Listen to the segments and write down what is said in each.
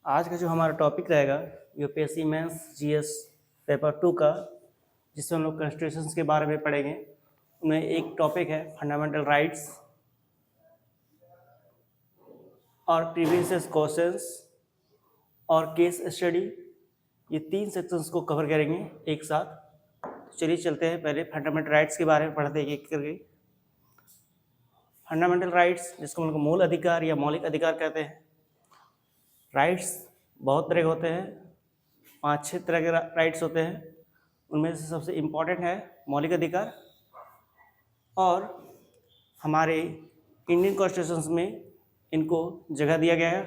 आज का जो हमारा टॉपिक रहेगा यूपीएससी मेंस जीएस पेपर 2 का, जिसमें हम लोग कॉन्स्टिट्यूशन के बारे में पढ़ेंगे। उनमें एक टॉपिक है फंडामेंटल राइट्स और प्रीवियस क्वेश्चंस और केस स्टडी। ये 3 सेक्शंस को कवर करेंगे एक साथ। चलिए चलते हैं, पहले फंडामेंटल राइट्स के बारे में पढ़ते हैं एक करके। फंडामेंटल राइट्स, जिसको हम लोग मूल अधिकार या मौलिक अधिकार कहते हैं। राइट्स बहुत तरह के होते हैं, 5-6 तरह के राइट्स होते हैं। उनमें से सबसे इम्पोर्टेंट है मौलिक अधिकार, और हमारे इंडियन कॉन्स्टिट्यूशन में इनको जगह दिया गया है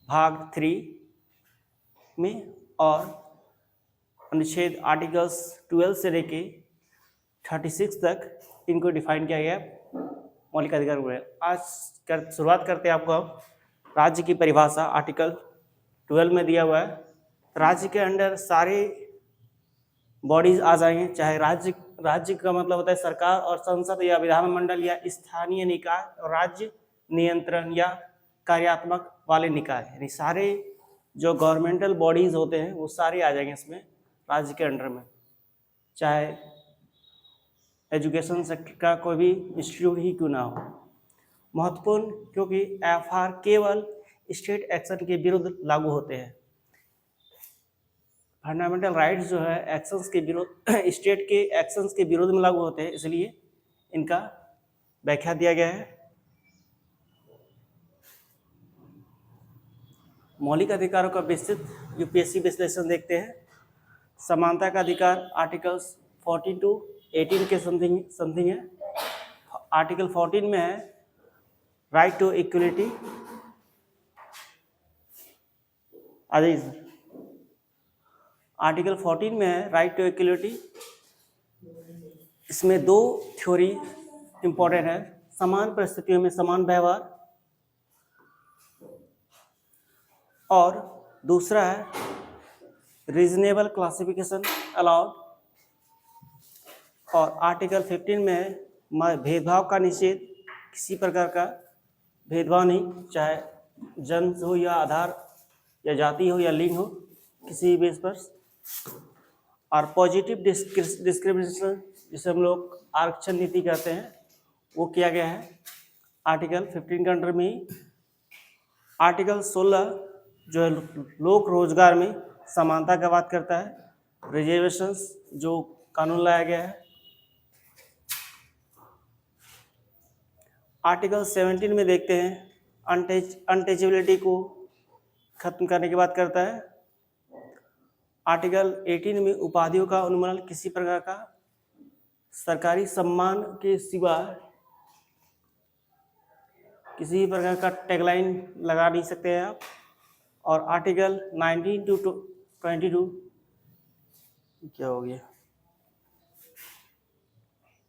भाग 3 में, और अनुच्छेद आर्टिकल्स 12 से लेके 36 तक इनको डिफाइन किया गया मौलिक अधिकार हुए। आज शुरुआत करते हैं आपको अब राज्य की परिभाषा। आर्टिकल 12 में दिया हुआ है राज्य के अंडर सारे बॉडीज आ जाएंगे, चाहे राज्य का मतलब होता है सरकार और संसद या विधानमंडल या स्थानीय निकाय और राज्य नियंत्रण या कार्यात्मक वाले निकाय, यानी सारे जो गवर्नमेंटल बॉडीज होते हैं वो सारे आ जाएंगे इसमें राज्य के अंडर में। चाहे एजुकेशन सेक्टर का कोई भी इंस्टीट्यूट ही क्यों ना हो। महत्वपूर्ण क्योंकि एफआर केवल स्टेट एक्शन के विरुद्ध लागू होते हैं। फंडामेंटल राइट्स जो है एक्शंस के विरुद्ध, स्टेट के एक्शंस के विरुद्ध में लागू होते हैं, इसलिए इनका व्याख्या दिया गया है। मौलिक अधिकारों का विस्तृत यूपीएससी विश्लेषण देखते हैं। समानता का अधिकार आर्टिकल्स 14 to 18 के समथिंग है। आर्टिकल 14 में है राइट टू इक्वलिटी। आर्टिकल 14 में है राइट टू इक्वलिटी। इसमें 2 थ्योरी इंपॉर्टेंट है, समान परिस्थितियों में समान व्यवहार, और दूसरा है रीजनेबल क्लासिफिकेशन अलाउड। और आर्टिकल 15 में है भेदभाव का निषेध, किसी प्रकार का भेदभाव नहीं, चाहे जन्म हो या आधार या जाति हो या लिंग हो, किसी भी बेस पर। और पॉजिटिव डिस्क्रिमिनेशन, जिसे हम लोग आरक्षण नीति कहते हैं, वो किया गया है आर्टिकल 15 के अंडर में। आर्टिकल 16 जो है लोक रोजगार में समानता का बात करता है। रिजर्वेशंस जो कानून लाया गया है। आर्टिकल 17 में देखते हैं अनटचेबिलिटी को खत्म करने की बात करता है। आर्टिकल 18 में उपाधियों का उन्मूलन, किसी प्रकार का सरकारी सम्मान के सिवा किसी प्रकार का टैगलाइन लगा नहीं सकते हैं आप। और आर्टिकल 19 to 22 क्या हो गया,